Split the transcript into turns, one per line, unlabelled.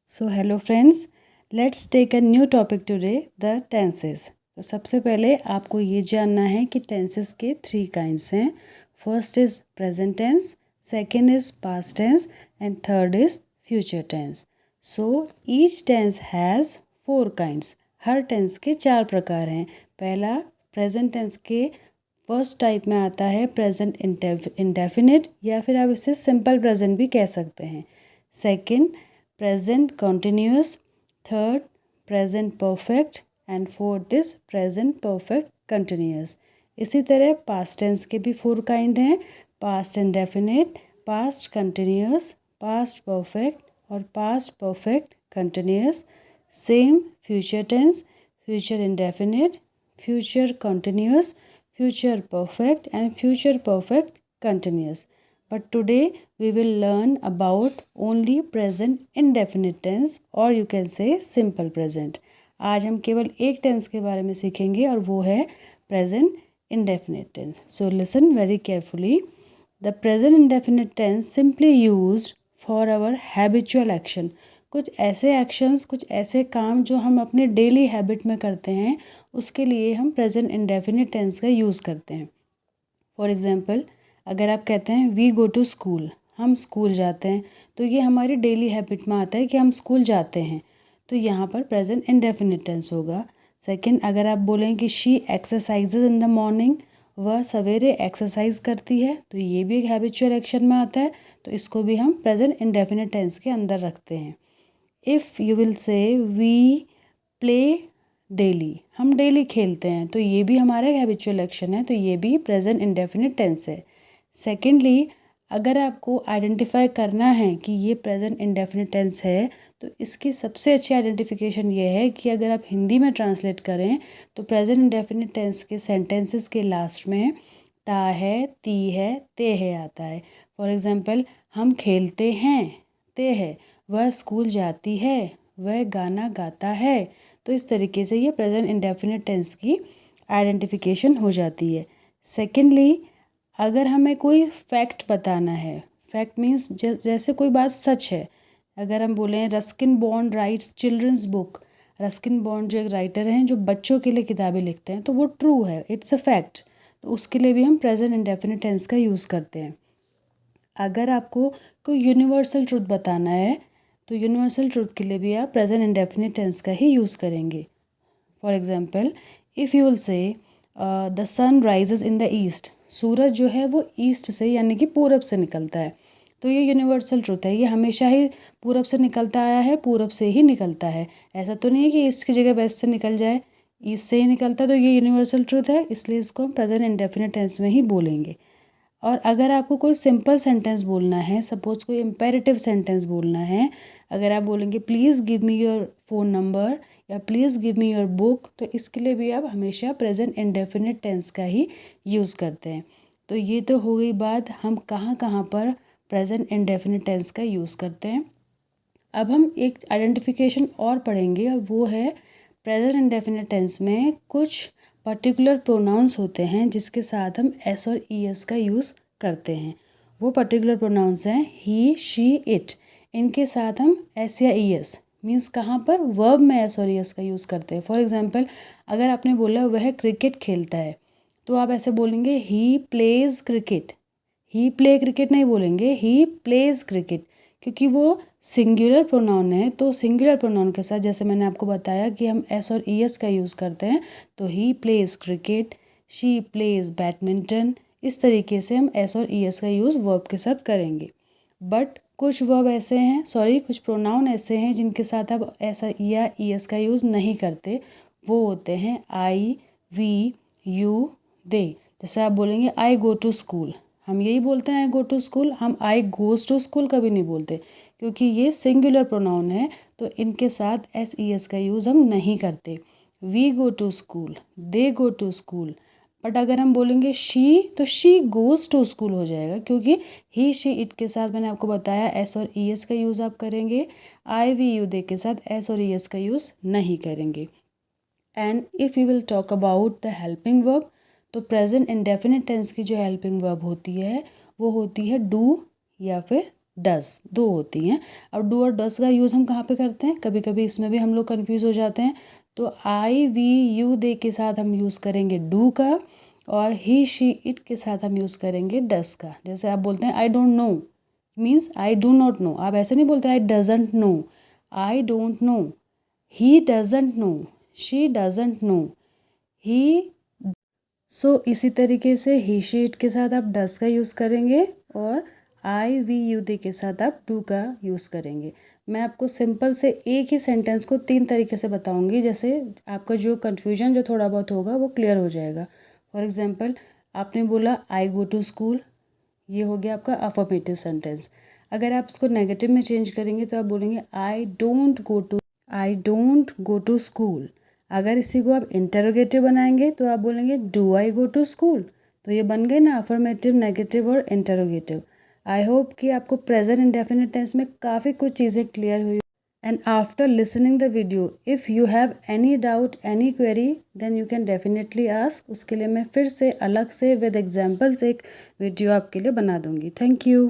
So hello friends, let's take a new topic today, the tenses. तो सबसे पहले आपको ये जानना है कि टेंसेस के 3 काइंड्स हैं। First is present tense, second is past tense and third is future tense. So each tense has 4 kinds. हर टेंस के 4 प्रकार हैं। पहला प्रेजेंट टेंस के फर्स्ट टाइप में आता है प्रेजेंट इंडेफिनिट, या फिर आप इसे सिंपल प्रेजेंट भी कह सकते हैं। Second present continuous, third present perfect and fourth is present perfect continuous. इसी तरह पास्ट टेंस के भी 4 काइंड हैं, past indefinite, past continuous, past perfect और past perfect continuous. Same future tense, future indefinite, future continuous, future perfect and future perfect continuous. But today we will learn about only present indefinite tense, or you can say simple present. आज हम केवल एक tense के बारे में सीखेंगे और वो है present indefinite tense. So listen very carefully. The present indefinite tense simply used for our habitual action. कुछ ऐसे एक्शंस, कुछ ऐसे काम जो हम अपने डेली हैबिट में करते हैं, उसके लिए हम प्रेजेंट इंडेफिनिट टेंस का यूज़ करते हैं। फॉर एग्ज़ाम्पल, अगर आप कहते हैं वी गो टू स्कूल, हम स्कूल जाते हैं, तो ये हमारी डेली हैबिट में आता है कि हम स्कूल जाते हैं, तो यहाँ पर प्रेजेंट इंडेफिनिट टेंस होगा। सेकंड, अगर आप बोलें कि she exercises in the morning, वह सवेरे एक्सरसाइज करती है, तो ये भी एक हैबिचुअल एक्शन में आता है, तो इसको भी हम प्रेजेंट इंडेफिनिट टेंस के अंदर रखते हैं। If you will say we play daily, हम डेली खेलते हैं, तो ये भी हमारा हैबिचुअल एक्शन है, तो ये भी प्रेजेंट इंडेफिनिट टेंस है। सेकेंडली, अगर आपको आइडेंटिफाई करना है कि ये प्रेजेंट इंडेफिनिट टेंस है, तो इसकी सबसे अच्छी आइडेंटिफिकेशन ये है कि अगर आप हिंदी में ट्रांसलेट करें तो प्रेजेंट इंडेफिनिट टेंस के सेंटेंसेस के लास्ट में ता है, ती है, ते है आता है। फॉर एग्ज़ाम्पल, हम खेलते हैं, ते है, वह स्कूल जाती है, वह गाना गाता है, तो इस तरीके से ये प्रेजेंट इंडेफिनिट टेंस की आइडेंटिफिकेशन हो जाती है। सेकेंडली, अगर हमें कोई फैक्ट बताना है, फैक्ट मीन्स जैसे कोई बात सच है, अगर हम बोलें Ruskin Bond writes children's book, Ruskin Bond जो एक राइटर हैं जो बच्चों के लिए किताबें लिखते हैं, तो वो ट्रू है, इट्स अ फैक्ट, तो उसके लिए भी हम प्रेजेंट इंडेफिनिट टेंस का यूज़ करते हैं। अगर आपको कोई यूनिवर्सल ट्रुथ बताना है, तो यूनिवर्सल ट्रुथ के लिए भी आप प्रेजेंट इंडेफिनिट टेंस का ही यूज़ करेंगे। For example, if you will say the sun rises in the east, सूरज जो है वो ईस्ट से यानी कि पूरब से निकलता है, तो ये यूनिवर्सल ट्रुथ है, ये हमेशा ही पूरब से निकलता आया है, पूरब से ही निकलता है। ऐसा तो नहीं है कि ईस्ट की जगह वेस्ट से निकल जाए, ईस्ट से ही निकलता, तो ये यूनिवर्सल ट्रुथ है, इसलिए इसको हम प्रेजेंट इंडेफिनिट टेंस में ही बोलेंगे। और अगर आपको कोई सिंपल सेंटेंस बोलना है, सपोज कोई इम्पेरेटिव सेंटेंस बोलना है, अगर आप बोलेंगे please give me your phone number या please give me your book, तो इसके लिए भी आप हमेशा प्रेजेंट इंडेफिनिट टेंस का ही यूज़ करते हैं। तो ये तो हो गई बात हम कहाँ कहाँ पर प्रेजेंट इंडेफिनिट टेंस का यूज़ करते हैं। अब हम एक आइडेंटिफिकेशन और पढ़ेंगे, और वो है प्रेजेंट इंडेफिनिट टेंस में कुछ पर्टिकुलर प्रोनाउंस होते हैं जिसके साथ हम एस और ई एस का यूज़ करते हैं। वो पर्टिकुलर प्रोनाउंस हैं ही, शी, इट, इनके साथ हम एस या ई एस मीन्स कहाँ पर वर्ब में एस और ई एस का यूज़ करते हैं। फॉर एग्जांपल, अगर आपने बोला वह क्रिकेट खेलता है, तो आप ऐसे बोलेंगे he plays cricket, he play cricket नहीं बोलेंगे, ही प्लेज क्रिकेट, क्योंकि वो सिंगुलर प्रोनाउन है, तो सिंगुलर प्रोनाउन के साथ जैसे मैंने आपको बताया कि हम एस और ई एस का यूज़ करते हैं, तो he plays cricket, she plays badminton, इस तरीके से हम एस और ई एस का यूज़ वर्ब के साथ करेंगे। बट कुछ वर्ब ऐसे हैं, कुछ प्रोनाउन ऐसे हैं जिनके साथ आप एस या ई एस का यूज़ नहीं करते, वो होते हैं आई, वी, यू, दे। जैसे आप बोलेंगे आई गो टू स्कूल, हम यही बोलते हैं आई गो टू स्कूल, हम आई गोज़ टू स्कूल कभी नहीं बोलते, क्योंकि ये सिंगुलर प्रोनाउन है, तो इनके साथ एस ई एस का यूज़ हम नहीं करते। We go to school, they go to school. But अगर हम बोलेंगे शी, तो शी गोज़ टू स्कूल हो जाएगा, क्योंकि ही, शी, इट के साथ मैंने आपको बताया एस और ई एस का यूज़ आप करेंगे, आई, वी, यू, दे के साथ एस और ई एस का यूज़ नहीं करेंगे। And if you will talk about the helping verb, तो प्रेजेंट इंडेफिनिट टेंस की जो हेल्पिंग वर्ब होती है वो होती है डू या फिर डस, दो होती हैं। अब डू और डस का यूज़ हम कहाँ पे करते हैं, कभी कभी इसमें भी हम लोग कन्फ्यूज़ हो जाते हैं। तो आई वी यू दे के साथ हम यूज़ करेंगे डू का, और ही शी इट के साथ हम यूज़ करेंगे डस का। जैसे आप बोलते हैं I don't know, means I do not know. आप ऐसे नहीं बोलते I doesn't know, I don't know. He doesn't know, she doesn't know, he. So इसी तरीके से ही शी इट के साथ आप डस का यूज़ करेंगे, और आई वी यू दे के साथ आप डू का यूज़ करेंगे। मैं आपको सिंपल से एक ही सेंटेंस को 3 तरीके से बताऊंगी, जैसे आपका जो कन्फ्यूजन जो थोड़ा बहुत होगा वो क्लियर हो जाएगा। फॉर एग्जांपल, आपने बोला आई गो टू स्कूल, ये हो गया आपका अफर्मेटिव सेंटेंस। अगर आप इसको नेगेटिव में चेंज करेंगे तो आप बोलेंगे I don't go to school. अगर इसी को आप इंटरोगेटिव बनाएंगे तो आप बोलेंगे do I go to school. तो ये बन गए ना अफर्मेटिव, नेगेटिव और इंटरोगेटिव। आई होप कि आपको प्रेजेंट इंडेफिनिट टेंस में काफ़ी कुछ चीज़ें क्लियर हुई। And after listening the video, if you have any doubt, any query, then you can definitely ask. उसके लिए मैं फिर से अलग से विद एग्जाम्पल्स एक वीडियो आपके लिए बना दूंगी। Thank you.